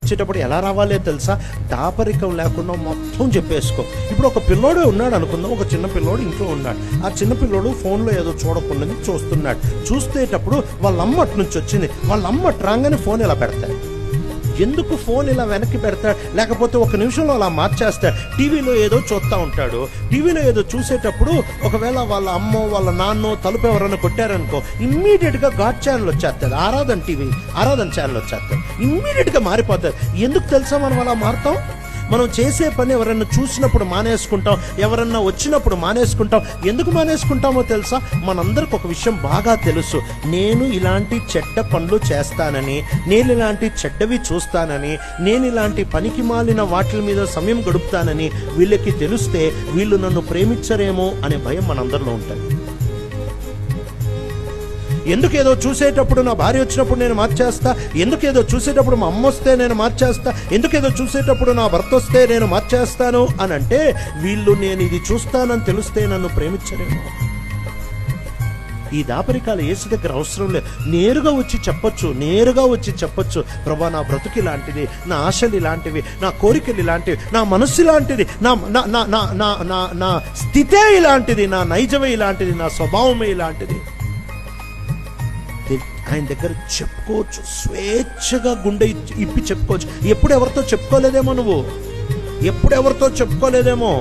వచ్చేటప్పుడు ఎలా రావాలో తెలుసా? దాపరికం లేకుండా మొత్తం చెప్పేసుకో. ఇప్పుడు ఒక పిల్లోడు ఉన్నాడు అనుకుందాం, ఒక చిన్న పిల్లోడు ఇంట్లో ఉన్నాడు. ఆ చిన్న పిల్లోడు ఫోన్లో ఏదో చూడకుండా చూస్తున్నాడు. చూసేటప్పుడు వాళ్ళ అమ్మ అటు నుంచి వచ్చింది. వాళ్ళ అమ్మ అటు రాగానే ఫోన్ ఇలా పెడతాడు. ఎందుకు ఫోన్ ఇలా వెనక్కి పెడతాడు? లేకపోతే ఒక నిమిషంలో అలా మార్చేస్తాడు. టీవీలో ఏదో చూస్తూ ఉంటాడు. టీవీలో ఏదో చూసేటప్పుడు ఒకవేళ వాళ్ళ అమ్మో వాళ్ళ నాన్నో తలుపు ఎవరైనా కొట్టారనుకో, ఇమ్మీడియట్గా గాడ్ ఛానల్ వచ్చేస్తుంది, ఆరాధన ఛానల్ వచ్చేస్తుంది. ఇమ్మీడియట్గా మారిపోతుంది. ఎందుకు తెలుసా మనం అలా మారుతాం? మనం చేసే పని ఎవరన్నా చూసినప్పుడు మానేసుకుంటాం, ఎవరన్నా వచ్చినప్పుడు మానేసుకుంటాం. ఎందుకు మానేసుకుంటామో తెలుసా? మనందరికి ఒక విషయం బాగా తెలుసు, నేను ఇలాంటి చెడ్డ పనులు చేస్తానని, నేను ఇలాంటి చెడ్డవి చూస్తానని, నేను ఇలాంటి పనికి మాలిన వాటి మీద సమయం గడుపుతానని వీళ్ళకి తెలిస్తే వీళ్ళు నన్ను ప్రేమించరేమో అనే భయం మనందరిలో ఉంటుంది. ఎందుకేదో చూసేటప్పుడు నా భార్య వచ్చినప్పుడు నేను మార్చేస్తా, ఎందుకేదో చూసేటప్పుడు మా అమ్మ వస్తే నేను మార్చేస్తా, ఎందుకేదో చూసేటప్పుడు నా భర్త వస్తే నేను మార్చేస్తాను అని అంటే వీళ్ళు నేను ఇది చూస్తానని తెలిస్తే నన్ను ప్రేమించరేమో. ఈ దాపరికాలు యేసు దగ్గర అవసరం లేదు. నేరుగా వచ్చి చెప్పొచ్చు, ప్రభా నా బ్రతుకు ఇలాంటిది, నా ఆశలు ఇలాంటివి, నా కోరికలు ఇలాంటివి, నా మనస్సు ఇలాంటిది, నా స్థితే ఇలాంటిది, నా నైజమే ఇలాంటిది, నా స్వభావమే ఇలాంటిది. ఆయన దగ్గర చెప్పుకోవచ్చు, స్వేచ్ఛగా గుండె ఇప్పి చెప్పుకోవచ్చు. ఎప్పుడు ఎవరితో చెప్పుకోలేదేమో.